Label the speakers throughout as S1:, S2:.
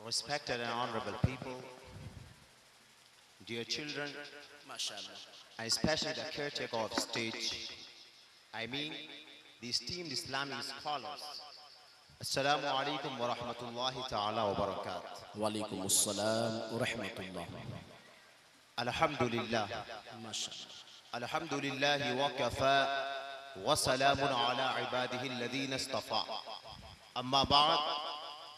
S1: Respected and honorable people, dear children, and especially the caretaker of stage, I mean the esteemed Islamic scholars. Assalamu alaikum wa rahmatullahi ta'ala wa barakatuh.
S2: Wa alaikum assalam wa rahmatullah.
S1: Alhamdulillah. Alhamdulillah wa kafa wa salamun ala ibadihi alladhina istafa. Amma ba'd.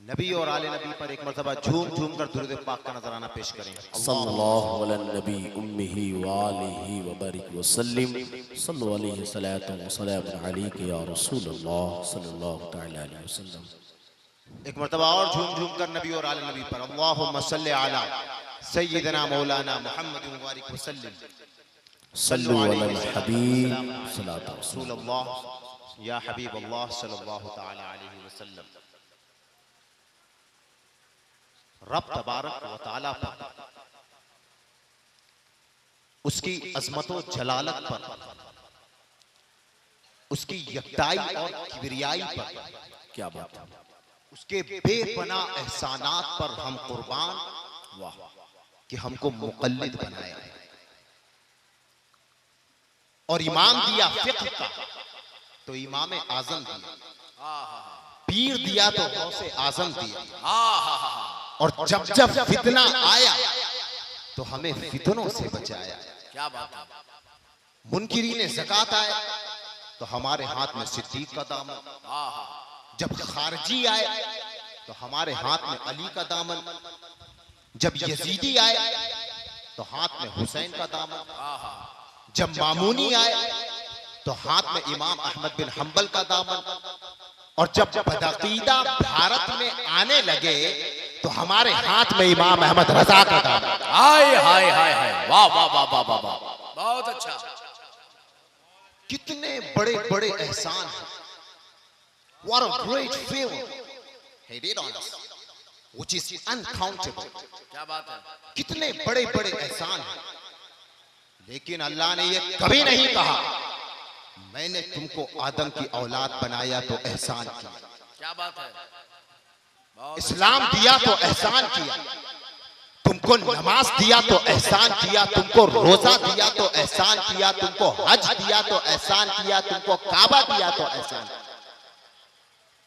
S1: नबी और आले नबी पर एक मर्तबा झूम झूम कर दुरूद पाक का नजराना पेश करें.
S2: सल्लल्लाहु अला नबी उम्मिही व आलिही व बारिक व सल्लिम सल्लु अलैहि सलातु व सलाम अलैका या रसूलल्लाह सल्लल्लाहु तआला अलैहि वसल्लम.
S1: एक मर्तबा और झूम झूम कर नबी और आले नबी पर अल्लाहुम्मा सल्लि अला सय्यिदना मौलाना मुहम्मद व बारिक व सल्लिम
S2: सल्लु अलल हबीब सल्लल्लाहु
S1: रसूलल्लाह या हबीब अल्लाह सल्लल्लाहु तआला अलैहि वसल्लम. रब तबारक व तआला पर, उसकी अजमतो जलालत पर, उसकी यकताई और किबरियाई पर,
S2: क्या बात है,
S1: उसके बेपना एहसानात पर हम कुर्बान वाह कि हमको मुक़ल्लिद बनाया और इमाम दिया फिक्र का तो इमाम आजम दिया, पीर दिया तो गौसे आजम दिया, और जब जब फितना आया तो हमें फितनों से बचाया.
S2: क्या बात है.
S1: मुनकिरीन ज़कात आए तो हमारे हाथ में सिद्दीक का दामन, जब खारजी आए तो हमारे हाथ में अली का दामन, जब यजीदी आए तो हाथ में हुसैन का दामन, जब मामूनी आए तो हाथ में इमाम अहमद बिन हंबल का दामन, और जब बदअकीदा भारत में आने लगे तो हमारे हाथ में इमाम अहमद रजा का दामन.
S2: हाय हाय हाय हाय, वाह वाह वाह वाह वाह, बहुत अच्छा.
S1: कितने बड़े बड़े एहसान हैं. What a great favor he did on us, which is uncountable.
S2: क्या बात है.
S1: कितने बड़े बड़े एहसान हैं, लेकिन अल्लाह ने ये कभी नहीं कहा मैंने तुमको आदम की औलाद बनाया तो एहसान किया.
S2: क्या बात है.
S1: इस्लाम दिया तो एहसान किया, तुमको नमाज दिया तो एहसान किया, तुमको रोजा दिया तो एहसान किया, तुमको हज दिया तो एहसान किया, तुमको काबा दिया तो एहसान किया,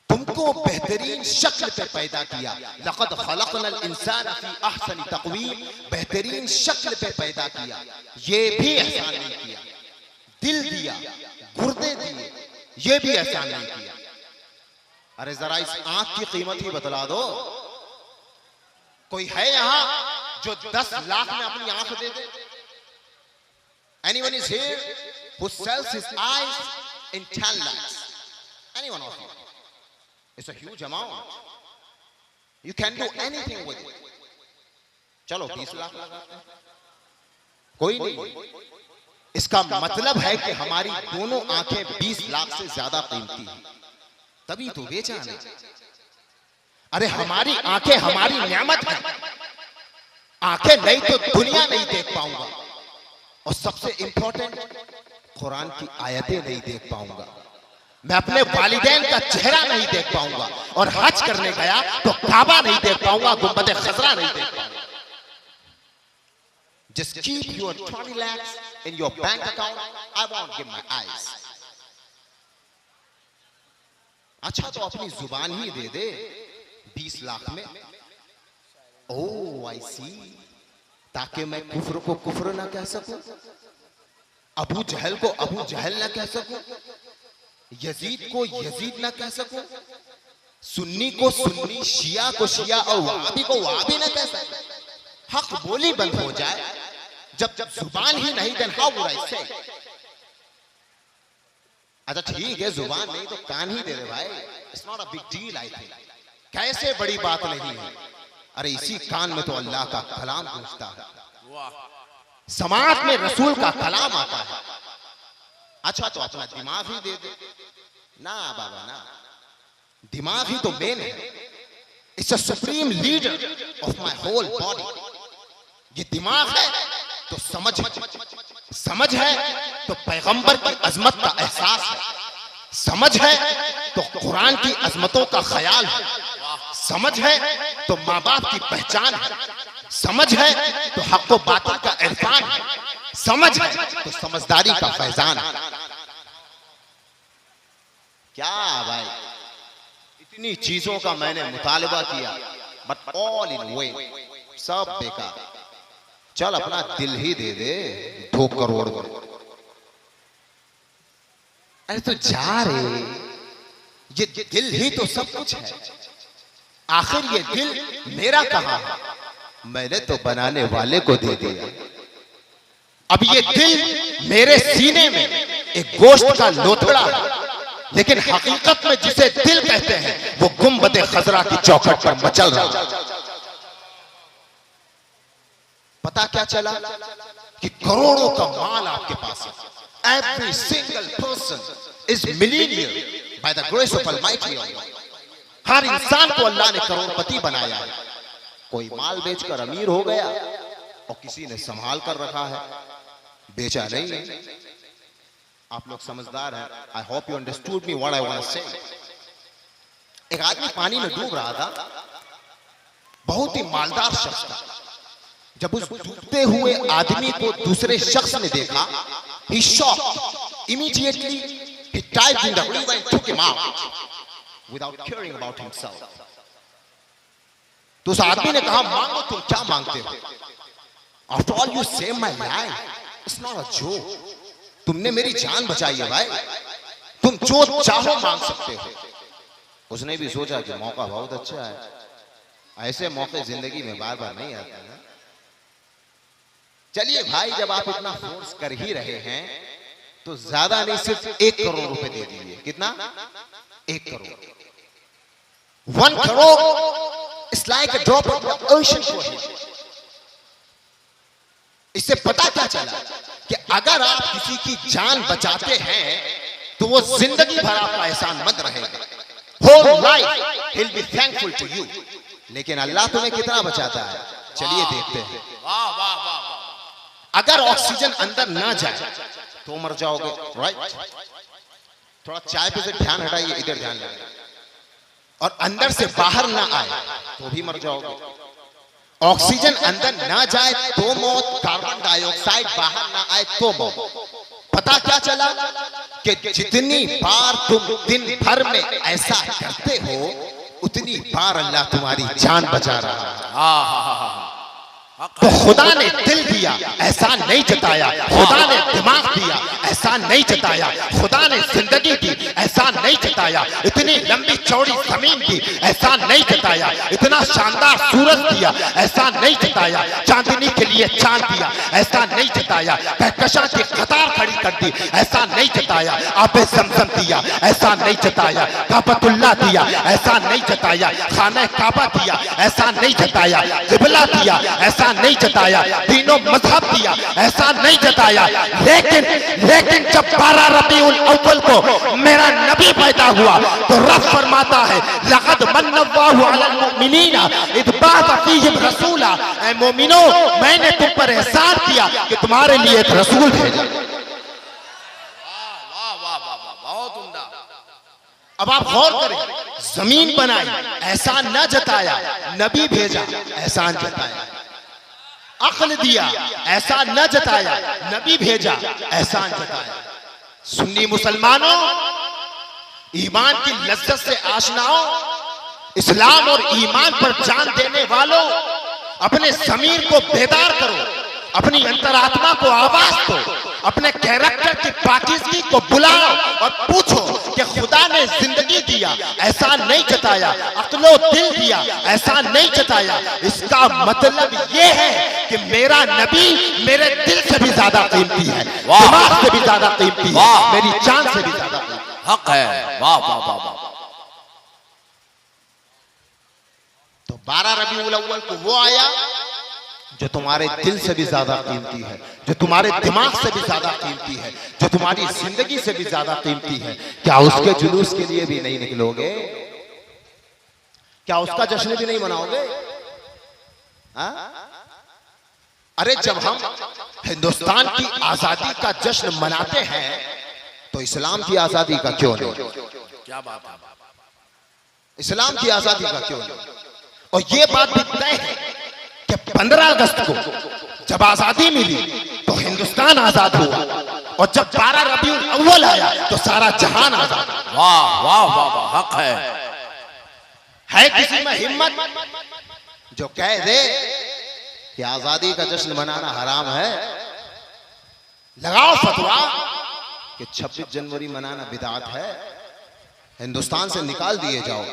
S1: तुमको बेहतरीन शक्ल पे पैदा किया. लक़द ख़लक़नल इंसान फी अहसनि तक़वीम, बेहतरीन शक्ल पे पैदा किया, ये भी एहसान नहीं किया. दिल दिया, गुर्दे दिए, ये भी एहसान नहीं किया. अरे जरा इस आंख की कीमत ही बतला दो. कोई है यहां जो 10 लाख में अपनी आंख दे दे? Anyone is here who sells his eyes in 10 lakhs? Anyone of you? It's a huge amount. You can do anything with it. चलो 20 लाख लगाते हैं. कोई नहीं. इसका मतलब है कि हमारी दोनों आंखें 20 लाख से ज्यादा कीमती हैं, तभी तो बेचा नहीं. अरे हमारी आंखें हमारी नेमत है. आंखें नहीं तो दुनिया नहीं देख पाऊंगा, और सबसे इंपॉर्टेंट कुरान की आयतें नहीं देख पाऊंगा, मैं अपने वालिदैन का चेहरा नहीं देख पाऊंगा, और हज करने गया तो काबा नहीं देख पाऊंगा, गुंबद खजरा नहीं देख पाऊंगा. Just keep your 20 lakhs in your bank account. I won't give my eyes. अच्छा तो अपनी जुबान ही दे दे 20 लाख में. ओह आई सी, ताकि मैं कुफ्र को कुफ्र ना कह सकूं, अबू जहल को अबू जहल ना कह सकूं, यजीद को यजीद ना कह सकूं, सुन्नी को सुन्नी, शिया को शिया और वहाबी को वहाबी ना कह सकूं. हक बोली बंद हो जाए जब जब जुबान ही नहीं, then how would I say? अच्छा ठीक है, जुबान नहीं तो कान ही दे दे भाई. It's not a big deal I think. कैसे बड़ी बात नहीं है. अरे इसी कान में तो अल्लाह का कलाम गूंजता है, समाज में रसूल का कलाम आता है। अच्छा तो अपना दिमाग ही दे दे ना बाबा ना, दिमाग ही तो मेन है। It's a supreme leader of my whole body. ये दिमाग है तो समझ है तो पैगंबर की अजमत का एहसास है, समझ है तो कुरान की अजमतों का ख्याल है, समझ है तो माँ बाप की पहचान है, समझ है तो हक व बातिल का इरफान है, समझ है तो समझदारी का फैजान है। क्या भाई, इतनी चीजों का मैंने मुतालबा किया, बट ऑल इन वे, सब बेकार। चल अपना दिल ही दे दे 2 करोड़ में। अरे तो जा रे, ये दिल ही तो सब कुछ है। आखिर ये दिल मेरा कहां है? मैंने तो बनाने वाले को दे दिया। अब ये दिल मेरे सीने में एक गोश्त का लोथड़ा है, लेकिन हकीकत में जिसे दिल कहते हैं वो गुंबदे खजरा की चौखट पर मचल रहा है। पता क्या चला कि करोड़ों का माल आपके पास है। Every single person is millionaire by the grace of almighty अल्लाह। हर इंसान को अल्लाह ने करोड़पति बनाया है। कोई माल बेचकर अमीर हो गया और किसी ने संभाल कर रखा है, बेचा नहीं है। आप लोग समझदार हैं। I hope you understood me what I want to say. एक आदमी पानी में डूब रहा था, बहुत ही मालदार शख्स था। जब उस डूबते हुए आदमी को दूसरे शख्स ने देखा, he shocked. Immediately he dived in the river and took him out without caring about himself. तो उस आदमी ने कहा, मांगो, तुम क्या मांगते हो? After all you saved my life. It's not a joke. तुमने मेरी जान बचाई है भाई, तुम जो चाहो मांग सकते हो। उसने भी सोचा कि मौका बहुत अच्छा है, ऐसे मौके जिंदगी में बार बार नहीं आते हैं। चलिए भाई, जब आप इतना फोर्स कर ही रहे हैं तो ज्यादा नहीं, सिर्फ 1 करोड़ रुपए दे दीजिए। कितना? 1 crore. 1 crore is like a drop of the ocean for him. इससे पता क्या चला कि अगर आप किसी की जान बचाते हैं तो वो जिंदगी भर आपका एहसानमंद रहेगा। Whole life he will be thankful to you. लेकिन अल्लाह तुम्हें कितना बचाता है, चलिए देखते हैं। वाह वाह वाह। अगर ऑक्सीजन अंदर ना जाए तो मर जाओगे, राइट? थोड़ा चाय पे से ध्यान हटाइए, इधर ध्यान लगाइए। और अंदर से बाहर ना आए तो भी मर जाओगे। ऑक्सीजन अंदर ना जाए तो मौत, कार्बन डाइऑक्साइड बाहर ना आए तो मौत। पता क्या चला कि जितनी बार तुम दिन भर में ऐसा करते हो उतनी बार अल्लाह तुम्हारी जान बचा रहा है। तो खुदा ने दिल दिया, एहसान नहीं जताया। खुदा ने दिमाग दिया, एहसान नहीं जताया। खुदा ने जिंदगी दी, एहसान नहीं जताया। इतनी लंबी चौड़ी जमीन दी, एहसान नहीं जताया। इतना शानदार सूरज दिया, एहसान नहीं जताया। चांदनी के लिए चांद दिया, एहसान नहीं जताया। कहकशां की कतार खड़ी कर दी, एहसान नहीं जताया। आबे ज़मज़म दिया, एहसान नहीं जताया। काबतुल्लाह दिया, एहसान नहीं जताया। खाना काबा दिया, एहसान नहीं जताया। क़िबला दिया, एहसान नहीं जताया। तीनों मजहब दिया, एहसान नहीं जताया। लेकिन जब 12 रबीउल अव्वल को मेरा नबी पैदा हुआ तो रब फरमाता है, लक़द मन्नल्लाहु अलल मुमिनीना इज़ बअस फ़ीहिम रसूला। ऐ मोमिनो, मैंने तुम पर एहसान किया कि तुम्हारे लिए एक रसूल भेजा। वाह वाह वाह वाह, बहुत उम्दा। अब आप गौर करें, जमीन बनाई, एहसान न जताया। नबी भेजा, एहसान जताया। अक्ल दिया, एहसान न जताया। नबी भेजा, एहसान जताया। सुन्नी मुसलमानों, ईमान की लज्जत से आशनाओं, इस्लाम और ईमान पर जान देने वालों, अपने ज़मीर को बेदार करो, अपनी अंतरात्मा को आवाज दो, अपने कैरेक्टर की पाकीज़गी को बुलाओ और पूछो कि खुदा ने जिंदगी दिया, एहसान नहीं जताया। अक्लो दिल दिया, एहसान नहीं जताया। इसका मतलब ये है कि मेरा नबी मेरे दिल से भी ज्यादा कीमती है, दिमाग से भी ज्यादा कीमती है, मेरी जान से भी ज्यादा हक है। वाह वाह वाह वाह। तो 12 रबीउल अव्वल को वो आया जो तुम्हारे दिल से भी ज्यादा कीमती है, जो तुम्हारे दिमाग से भी ज्यादा कीमती है, जो तुम्हारी जिंदगी से भी ज्यादा कीमती है। क्या उसके जुलूस के लिए भी नहीं निकलोगे? क्या उसका जश्न भी नहीं मनाओगे? अरे जब हम हिंदुस्तान की आजादी का जश्न मनाते हैं तो इस्लाम की आजादी का क्यों नहीं?
S2: क्या बात है?
S1: इस्लाम की आजादी का क्यों नहीं? और ये बात भी तय है कि 15 अगस्त को जब आजादी मिली तो हिंदुस्तान आजाद हुआ, और जब 12 रबीउल अव्वल आया तो सारा जहान आजाद।
S2: वाह वाह वाह वाह, हक है
S1: किसी में हिम्मत जो कह दे कि आजादी का जश्न मनाना हराम है? लगाओ फतवा कि 26 जनवरी मनाना बिदअत है, हिंदुस्तान से निकाल दिए जाओ।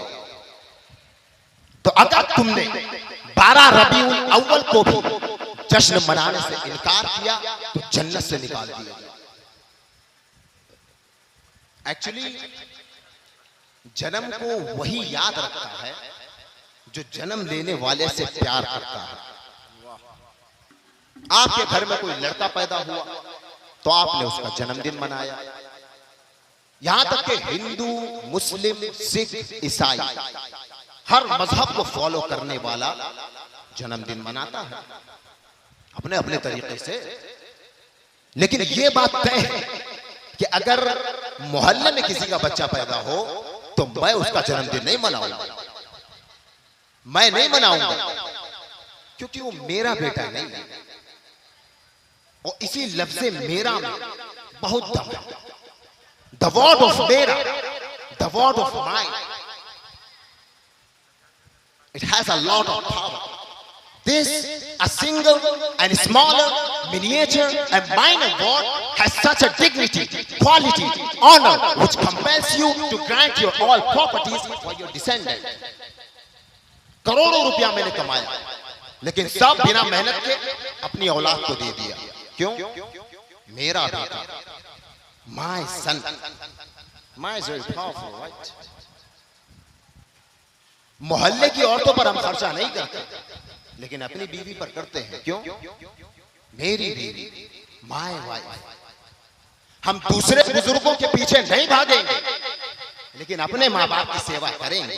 S1: तो अगर तुमने 12 रबीउल अव्वल को भी जश्न मनाने से इनकार किया तो जन्नत से निकाल दिया। एक्चुअली जन्म को वही याद रखता है जो जन्म लेने वाले से प्यार करता है। आपके घर में कोई लड़का पैदा हुआ तो आपने उसका जन्मदिन मनाया। यहां तक कि हिंदू, मुस्लिम, सिख, ईसाई हर मजहब को फॉलो करने वाला जन्मदिन मनाता है अपने अपने तरीके से। लेकिन यह बात तय है कि अगर मोहल्ले में किसी का बच्चा पैदा हो तो मैं उसका जन्मदिन नहीं मनाऊंगा। मैं नहीं मनाऊंगा क्योंकि वो मेरा बेटा नहीं है। और इसी लफ्ज़ मेरा में बहुत दम है। द वर्ड ऑफ मेरा, the word of mine, it has a lot of power. This, a single and smaller, miniature and minor word has such a dignity, quality, honor, which compels you to grant your all properties for your descendant. करोड़ों रुपया मैंने कमाया लेकिन सब बिना मेहनत के अपनी औलाद को दे दिया। क्यों? मेरा बेटा, my son. My is very powerful, right? मोहल्ले की औरतों पर हम खर्चा नहीं करते लेकिन अपनी बीवी पर करते हैं। क्यों? मेरी बीवी, माय वाइफ। हम दूसरे बुजुर्गों के पीछे नहीं भागेंगे लेकिन अपने माँ बाप की सेवा करेंगे।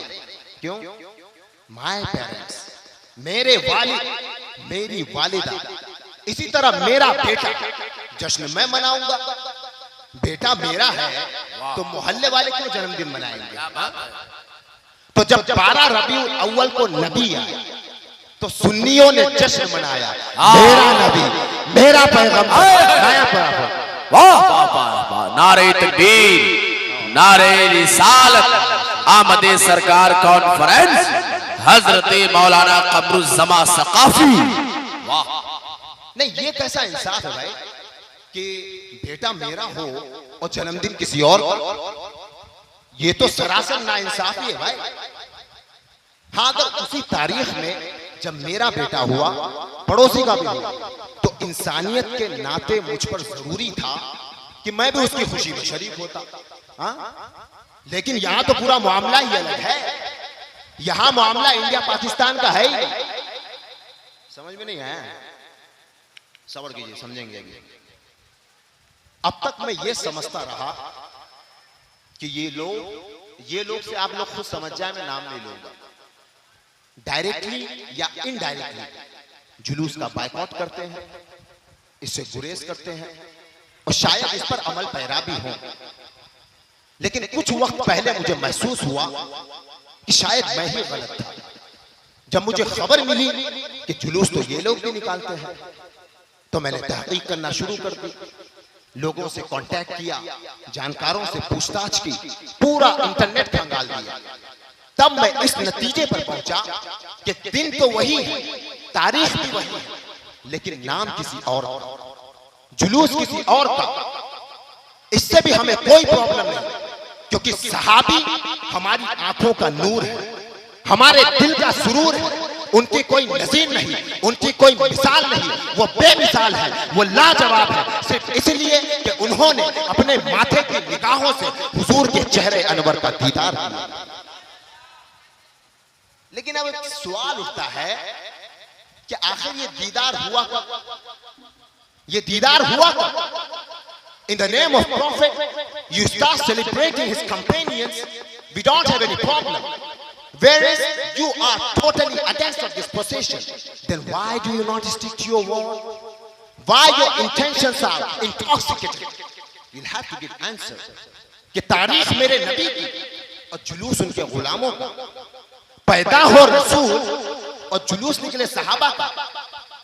S1: क्यों? माय पेरेंट्स, मेरे वालिद, मेरी वालिदा। इसी तरह मेरा बेटा जश्न मैं मनाऊंगा। बेटा मेरा है तो मोहल्ले वाले क्यों जन्मदिन मनाएंगे? तो जब 12 रबीउल अव्वल को नबी आया तो सुन्नियों ने जश्न मनाया। मेरा नबी, मेरा पैगंबर, नया पैगंबर।
S2: वाह वाह वाह वाह, नारे तकबीर, नारे रिसालत, आमदे सरकार कॉन्फ्रेंस, हजरत मौलाना कमरुज़्ज़मा सकाफी। वाह,
S1: नहीं ये कैसा इंसाफ है भाई कि बेटा मेरा हो और जन्मदिन किसी और का? ये तो सरासर नाइंसाफी है भाई। हाँ, अगर उसी तारीख में जब मेरा बेटा हुआ, पड़ोसी का भी हुआ, तो इंसानियत के नाते मुझ पर जरूरी था कि मैं भी उसकी खुशी में शरीक होता। हाँ? लेकिन यहां तो पूरा मामला ही अलग है। यहां मामला इंडिया पाकिस्तान का है ही। समझ में नहीं आया? सब्र कीजिए, समझेंगे। अब तक मैं ये समझता रहा कि ये लोग से आप लोग खुद समझ जाए, मैं नाम नहीं लूंगा, डायरेक्टली या इनडायरेक्टली जुलूस का बायकॉट करते हैं, इससे गुरेज करते हैं और शायद इस पर अमल पैरा भी हो। लेकिन कुछ वक्त पहले मुझे महसूस हुआ कि शायद मैं ही गलत था। जब मुझे खबर मिली कि जुलूस तो ये लोग भी निकालते हैं तो मैंने तहकीक करना शुरू कर दी। लोगों से कांटेक्ट किया, जानकारों से पूछताछ की, पूरा इंटरनेट खंगाल दिया। तब मैं इस नतीजे पर पहुंचा कि दिन तो वही है, तारीख भी वही है, लेकिन नाम किसी और, जुलूस किसी और का। इससे भी हमें कोई प्रॉब्लम नहीं, क्योंकि सहाबी हमारी आंखों का नूर है, हमारे दिल का सुरूर है। उनकी कोई नजीर नहीं, उनकी कोई मिसाल नहीं, वो बेमिसाल है, वो लाजवाब है, सिर्फ इसलिए कि उन्होंने अपने माथे की निगाहों से हुजूर के चेहरे अनवर का दीदार किया। लेकिन अब एक सवाल उठता है कि आखिर ये दीदार हुआ कब? ये दीदार हुआ कब? In the name of Prophet, you start celebrating his companions. We don't have any problem. Whereas you are totally against of this possession. Then why do you not stick to your word? Why your intentions are intoxicated? You'll have to give answer. कि तारीख मेरे नबी की और जुलूस उनके गुलामों का, पैदा हो रसूल और जुलूस निकले सहाबा का,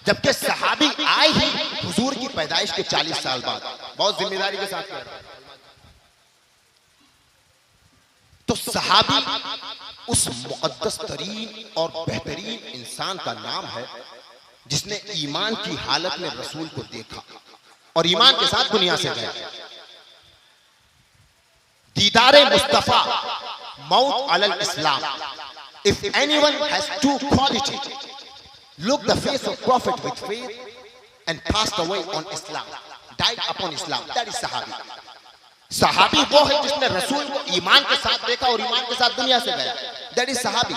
S1: जबकि सहाबी आए ही हुजूर की पैदाइश के 40 साल बाद। बहुत जिम्मेदारी के साथ कह रहा हूं। तो सहाबी उस मुक़द्दस तरीन और बेहतरीन इंसान का नाम है जिसने ईमान की हालत में रसूल को देखा और ईमान के साथ दुनिया से गया। दीदारे मुस्तफा मौत अलल इस्लाम। If anyone has two qualities, look the face of Prophet with faith and passed away on Islam, died upon Islam, that is sahabi. सहाबी वो है जिसने रसूल को ईमान के साथ देखा और ईमान के साथ दुनिया से गया, that is सहाबी।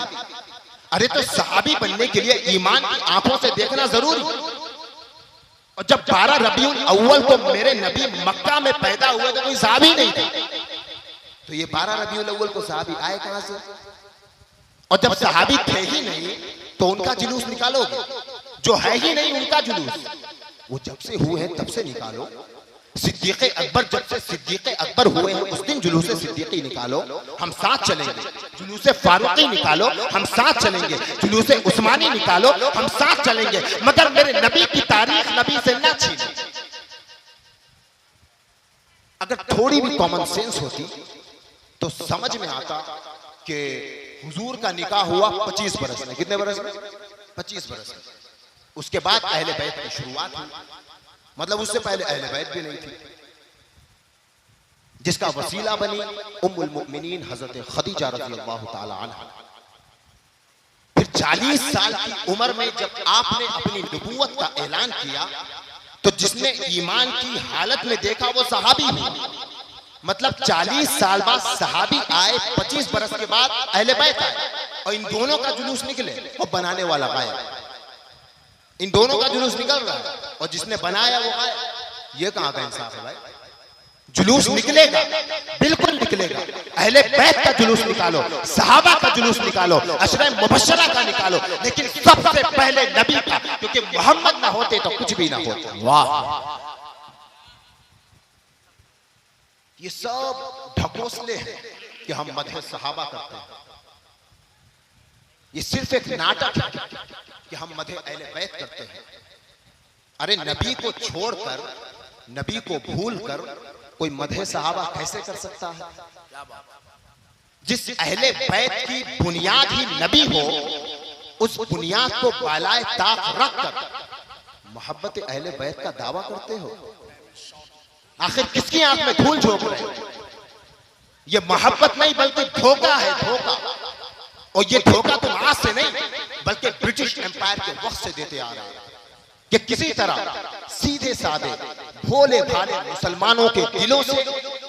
S1: अरे तो सहाबी बनने के लिए ईमान की आंखों से देखना जरूरी। और जब 12 रबीउल अव्वल को मेरे नबी मक्का में पैदा हुए तो कोई सहाबी नहीं था, तो ये 12 रबीउल अव्वल को सहाबी आए कहां से? और जब सहाबी थे ही नहीं तो उनका जुलूस निकालोगे? जो है ही नहीं उनका जुलूस, वो जब से हुए हैं तब से निकालो। सिद्दीक़ अकबर जब से सिद्दीक़ अकबर हुए हैं उस दिन जुलूस सिद्दीक़ी निकालो, हम साथ चलेंगे। जुलूस फारूकी निकालो, हम साथ चलेंगे। जुलूस उस्मानी निकालो, हम साथ चलेंगे। मगर मेरे नबी की तारीख नबी से न छीनो। अगर थोड़ी भी कॉमन सेंस होती तो समझ में आता कि हुजूर का निकाह हुआ 25 बरस में। कितने बरस में? 25 बरस में। उसके बाद अहले बैत की शुरुआत हुई, मतलब उससे पहले अहले बैत भी नहीं थी, जिसका वसीला बनी उम्मुल मुमिनीन हजरत खदीजा रज़ियल्लाहु ताला अन्हा। फिर 40 साल की उम्र में जब आपने अपनी नबूवत का ऐलान किया तो जिसने ईमान की हालत में देखा वो सहाबी हुआ। मतलब 40 साल बाद सहाबी आए, 25 बरस के बाद अहले बैत आए, और इन दोनों का जुलूस निकले और बनाने वाला गायब। इन दोनों का जुलूस निकल रहा है और जिसने बनाया वो गायब। ये कहां का इंसाफ है भाई? जुलूस निकलेगा, बिल्कुल निकलेगा। अहले बैत का जुलूस निकालो, सहाबा का जुलूस निकालो, अशरे मुबश्शरा का निकालो, लेकिन सबसे पहले नबी का, क्योंकि मोहम्मद ना होते तो कुछ भी ना होता। वाह, ये सब ढकोसले हैं कि हम मदह सहाबा करते हैं। ये सिर्फ एक नाटक है कि हम मदह अहले बैत करते हैं। अरे नबी को छोड़कर, नबी को भूलकर कोई मदह सहाबा कैसे कर सकता है? जिस अहले बैत की बुनियाद ही नबी हो, उस बुनियाद को बालाए ताक रखकर मोहब्बत अहले बैत का दावा करते हो। आखिर किसकी आंख में धूल झोंक रहे हो? ये मोहब्बत नहीं बल्कि धोखा है, धोखा। और ये धोखा तुम आज से नहीं बल्कि ब्रिटिश एम्पायर के वक्त से देते आ रहे हैं कि किसी तरह सीधे साधे भोले भाले मुसलमानों के दिलों से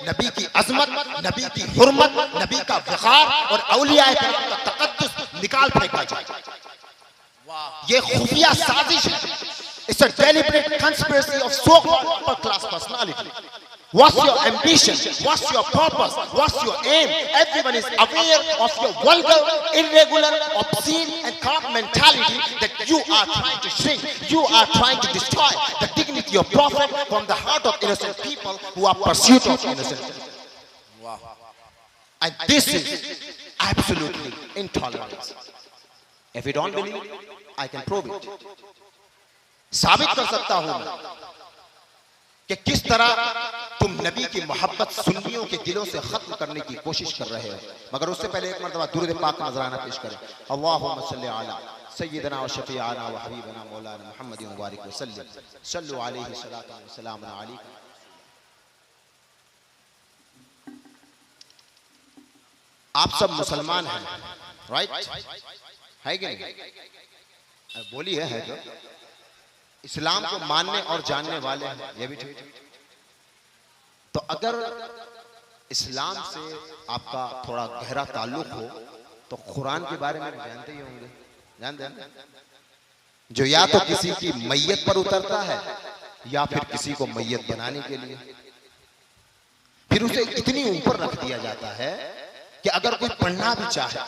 S1: नबी की अजमत, नबी की हुर्मत, नबी का वक़ार और औलिया किराम का तक़द्दुस निकाल फेंका जाए। ये खुफिया साजिश है। It's a deliberate conspiracy of so-called upper class personality. What's your ambition? What's your purpose? What's your aim? Everyone is aware of your vulgar, irregular, obscene and corrupt mentality that you are trying to shrink. You are trying to destroy the dignity of Prophet from the heart of innocent people who are pursuit of innocence. Wow. And this is absolutely intolerant. If you don't believe, I can prove it. साबित कर सकता हूं मैं कि किस तरह तुम नबी की मोहब्बत सुन्नियों के दिलों से खत्म करने की कोशिश कर रहे हो। मगर उससे पहले एक मर्तबा दुरूद पाक का नजराना पेश करें। अल्लाहुम्मा सल्ली अला सय्यिदना व शफीअना व हबीबना मौलाना मुहम्मद व बारिक व सल्लिम सल्लु अलैहि सलातु व सलाम अलैहि। आप सब मुसलमान हैं, राइट? है कि नहीं? बोली है जो इस्लाम को मानने और जानने वाले हैं, ये भी ठीक। तो अगर इस्लाम से आपका थोड़ा गहरा ताल्लुक हो तो कुरान के बारे में जानते ही होंगे, जानते हैं, जो या तो किसी की मैयत पर उतरता है या फिर किसी को मैयत बनाने के लिए, फिर उसे इतनी ऊपर रख दिया जाता है कि अगर कोई पढ़ना भी चाहे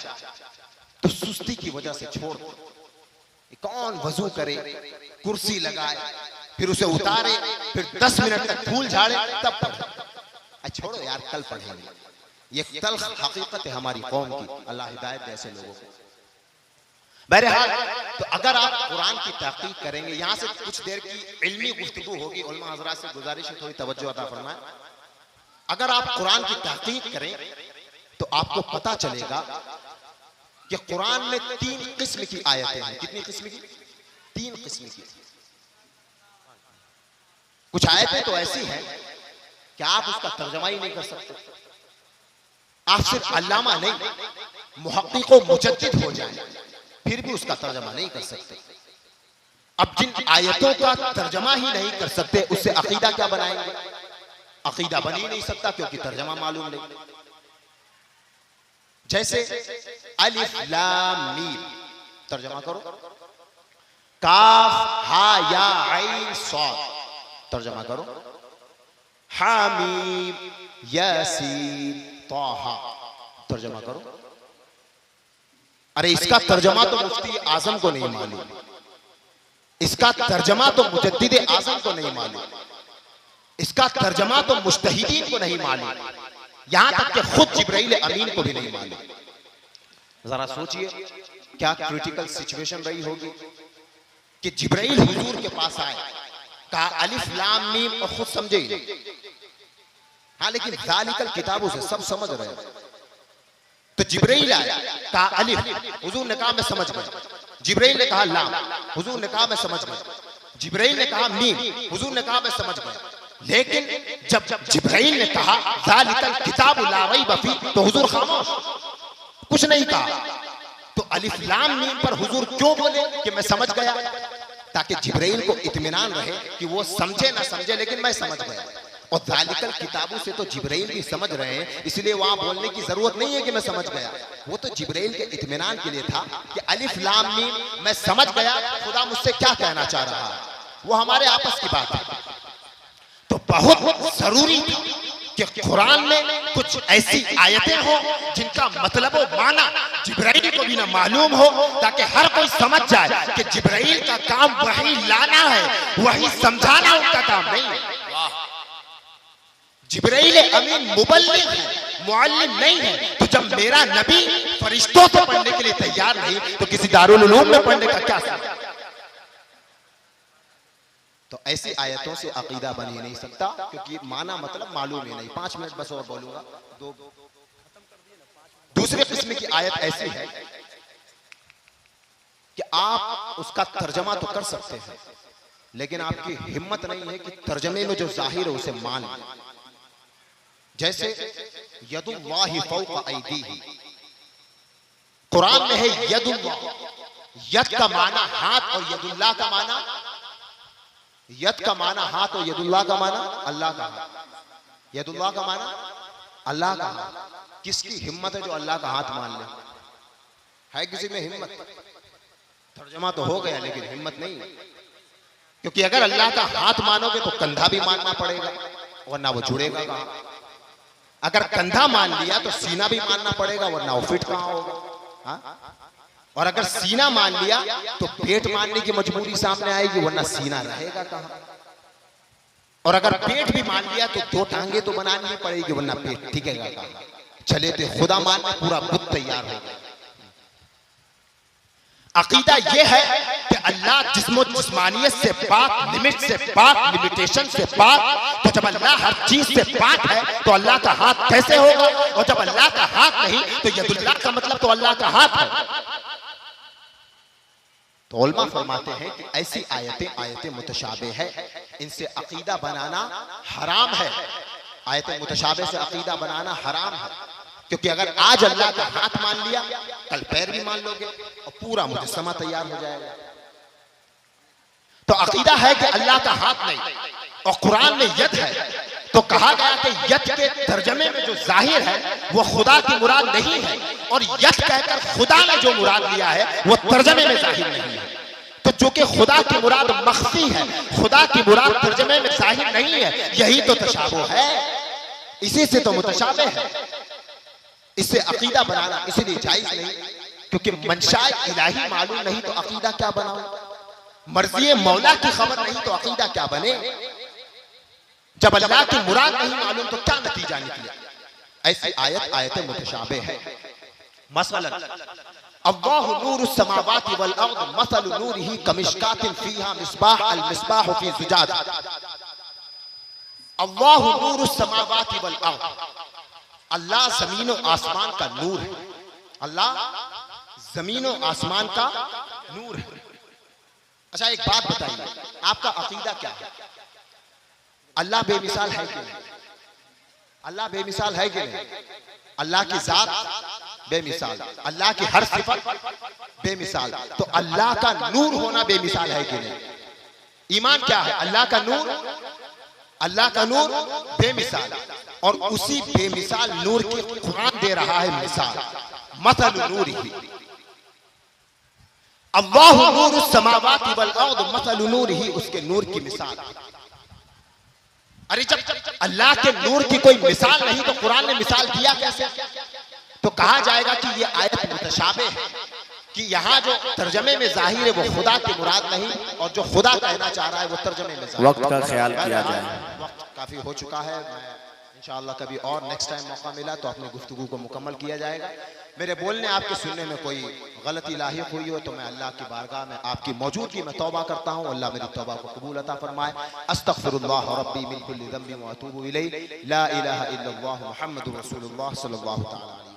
S1: तो सुस्ती की वजह से छोड़ दो। कौन वजू करे, कुर्सी लगाए, फिर उसे उतारे, फिर 10 मिनट तक फूल झाड़े, तब पढ़े। छोड़ो यार, कल पढ़ेंगे। ये तल्ख हकीकत है हमारी कौम की। अल्लाह हिदायत दे ऐसे लोगों को। बहरहाल, तो अगर आप कुरान की तहकीक करेंगे, यहां से कुछ देर की इल्मी गुफ्तगू होगी। उलमा हज़रात से गुजारिश है थोड़ी तवज्जो अता फरमाएं। अगर आप कुरान की तहकीक करें तो आपको पता चलेगा कि कुरान में 3 किस्म की आयतें हैं। कितनी किस्म की? 3 किस्म की। कुछ आयतें तो ऐसी हैं कि आप उसका तर्जमा ही नहीं कर सकते। आप सिर्फ अल्लामा नहीं, मुहक्किक व मुजद्दिद हो जाए फिर भी उसका तर्जमा नहीं कर सकते। अब जिन आयतों का तर्जमा ही नहीं कर सकते, उससे अकीदा क्या बनाएंगे? अकीदा बन ही नहीं सकता क्योंकि तर्जमा मालूम नहीं। जैसे अलिफ लाम मीम, तर्जमा करो। काफ हा या ऐन साद, तर्जमा करो। हामीम यासीन ताहा, तर्जमा करो। अरे इसका तर्जमा तो मुफ्ती आजम को नहीं मालूम, इसका तर्जमा तो मुजद्दिद आजम को नहीं मालूम, इसका तर्जमा तो मुज्तहिदीन को नहीं मालूम, यहां तक कि खुद जिब्राइल अमीन को भी नहीं मालूम। जरा सोचिए क्या क्रिटिकल सिचुएशन रही होगी कि जिब्राइल हुजूर के पास आए, कहा अलिफ लाम मीम, और खुद समझे ही नहीं। हाँ, लेकिन ज़ालिकल किताबों से सब समझ रहे हैं। तो जिब्राइल आया, कहा अलिफ, हुजूर ने कहा मैं समझ गया। जिब्राइल ने कहा लाम, हुजूर ने कहा मैं समझ गया। जिब्राइल ने कहा मीम, हुजूर ने कहा मैं समझ गया। लेकिन जब जिब्राइल ने कहा ज़ालिकल किताबु ला रैब फीह, तो हुजूर खामोश, कुछ नहीं कहा। तो अलिफ लाम मीम पर हुजूर क्यों बोले कि मैं समझ गया? ताकि जिब्राइल को इत्मीनान रहे कि वो समझे ना समझे, लेकिन मैं समझ गया। और ज़ालिकल किताबों से तो जिब्राइल भी समझ रहे हैं, इसलिए वहां बोलने की जरूरत नहीं है कि मैं समझ गया। वो तो जिब्राइल के इत्मीनान के लिए था कि अलिफ लाम मीम मैं समझ गया, खुदा मुझसे क्या कहना चाह रहा है, वो हमारे आपस की बात है। तो बहुत जरूरी था कि कुरान में कुछ ऐसी आयतें हो जिनका मतलब व माना जिब्राइल को भी ना मालूम हो, ताकि हर कोई समझ जाए कि जिब्राइल का काम वही लाना है, वही समझाना उनका काम नहीं है। जिब्राइल अमीन मुबल्लिग है, मुअल्लिम नहीं है। तो जब मेरा नबी फरिश्तों से पढ़ने के लिए तैयार नहीं, तो किसी दारुल उलूम में पढ़ने का क्या सवाल? तो ऐसी आयतों से अकीदा बन ही नहीं सकता, क्योंकि माना मतलब मालूम ही नहीं। 5 मिनट बस और बोलूंगा। दूसरे किस्म की आयत ऐसी है कि आप उसका तर्जमा तो कर सकते हैं, लेकिन आपकी हिम्मत नहीं है कि तर्जमे में जो जाहिर है उसे मान लें। जैसे यदुल्लाहि फौqa ऐदीही, कुरान में है यदुल्लाह, यद का माना हाथ और यदुल्लाह का माना, यद का माना हाथ और यदुल्लाह का माना अल्लाह का हाथ। यदुल्लाह का माना अल्लाह का हाथ। किसकी हिम्मत है जो अल्लाह का हाथ मान ले? है किसी में हिम्मत? तर्जमा तो हो गया लेकिन हिम्मत नहीं है, क्योंकि अगर अल्लाह का हाथ मानोगे तो कंधा भी मानना पड़ेगा, वरना वो जुड़ेगा कहां? अगर कंधा मान लिया तो सीना भी मानना पड़ेगा, वरना वो फिट कहां होगा? हाँ? और अगर सीना मान लिया तो पेट मानने की मजबूरी सामने आएगी, वरना सीना रहेगा कहां? और अगर पेट भी मान लिया तो 2 टांगे तो बनानी ही पड़ेगी, वरना पेट टिकेगा कहां? चले तो खुदा मानने पूरा बुत तैयार हो गया। अकीदा यह है कि अल्लाह जिस्मो जिस्मानियत से पाक, लिमिट से पाक, लिमिटेशन से पाक। तो जब अल्लाह हर चीज से पाक है तो अल्लाह का हाथ कैसे होगा? और जब अल्लाह का हाथ नहीं तो यदुल्लाह का मतलब तो अल्लाह का हाथ है। तो उलमा फरमाते हैं कि ऐसी आयतें मुतशाबिह है, इनसे अकीदा बनाना हराम है। आयतें मुतशाबिह से अकीदा बनाना हराम है, क्योंकि अगर आज अल्लाह का हाथ मान लिया, कल पैर भी मान लोगे और पूरा मुजस्समा तैयार हो जाएगा। तो अकीदा है कि अल्लाह का हाथ नहीं, और कुरान में यद है तो कहा गया कि यत के तर्जमे में जो जाहिर है वो खुदा की मुराद नहीं है, और यत कहकर खुदा ने जो मुराद लिया है वो तर्जमे में जाहिर नहीं है। तो जो कि खुदा की मुराद मख्फी है, खुदा की मुराद तर्जमे में जाहिर नहीं है, यही तो तशाबुह है, इसी से तो मुतशाबिह है। इससे अकीदा बनाना इसलिए जायज नहीं, क्योंकि मंशा इलाही मालूम नहीं तो अकीदा क्या बनाओ, मर्जी मौला की खबर नहीं तो अकीदा क्या बने। जब अल्लाह की मुराद नहीं मालूम तो क्या नतीजा निकले। ऐसी आयत मुतशाबिह है। मसलन अल्लाहु नूरुस समावाति वल अर्द मसलु नूरिही कमिश्कातिन फीहा मिस्बाह अल मिस्बाह फी ज़ुजाज। अल्लाहु नूरुस समावाति वल अर्द, अल्लाह जमीन और आसमान का नूर है। अल्लाह जमीन और आसमान का नूर है। अच्छा एक बात बताइए, आपका अकीदा क्या है? अल्लाह बेमिसाल है कि नहीं? अल्लाह बेमिसाल है कि नहीं? अल्लाह की जात बेमिसाल, अल्लाह की हर सिफत बेमिसाल, तो अल्लाह का नूर होना बेमिसाल है कि नहीं? ईमान क्या है? अल्लाह का नूर, अल्लाह का नूर बेमिसाल, और उसी बेमिसाल नूर की कुरान दे रहा है मिसाल। मसलु नूरिही, अल्लाहु नूरुस समावाति वल अर्द मसलु नूरिही, उसके नूर की मिसाल। अरे जब अल्लाह के नूर की कोई मिसाल नहीं तो कुरान ने मिसाल दिया कैसे? तो कहा जाएगा कि ये आयत मुतशाबिह है, कि यहाँ जो तर्जमे में जाहिर है वो खुदा की मुराद नहीं, और जो खुदा कहना चाह रहा है वो तर्जमे में जाहिर।
S2: वक्त का ख्याल किया जाए।
S1: वक्त काफी हो चुका है, मैं इंशाअल्लाह कभी और नेक्स्ट टाइम मौका मिला तो अपनी गुफ्तगू को मुकम्मल किया जाएगा। मेरे बोलने आपके सुनने में कोई गलती लाहिक हुई हो तो मैं अल्लाह की बारगाह में आपकी मौजूदगी में तौबा करता हूँ। अल्लाह मेरी तौबा को कबूल अता फरमाए। अस्तगफिरुल्लाह रब्बी मिन कुल्लि ज़ंबिन व अतूबु इलैहि, ला इलाहा इल्लल्लाह मुहम्मदुर रसूलुल्लाह सल्लल्लाहु तआला अलैहि।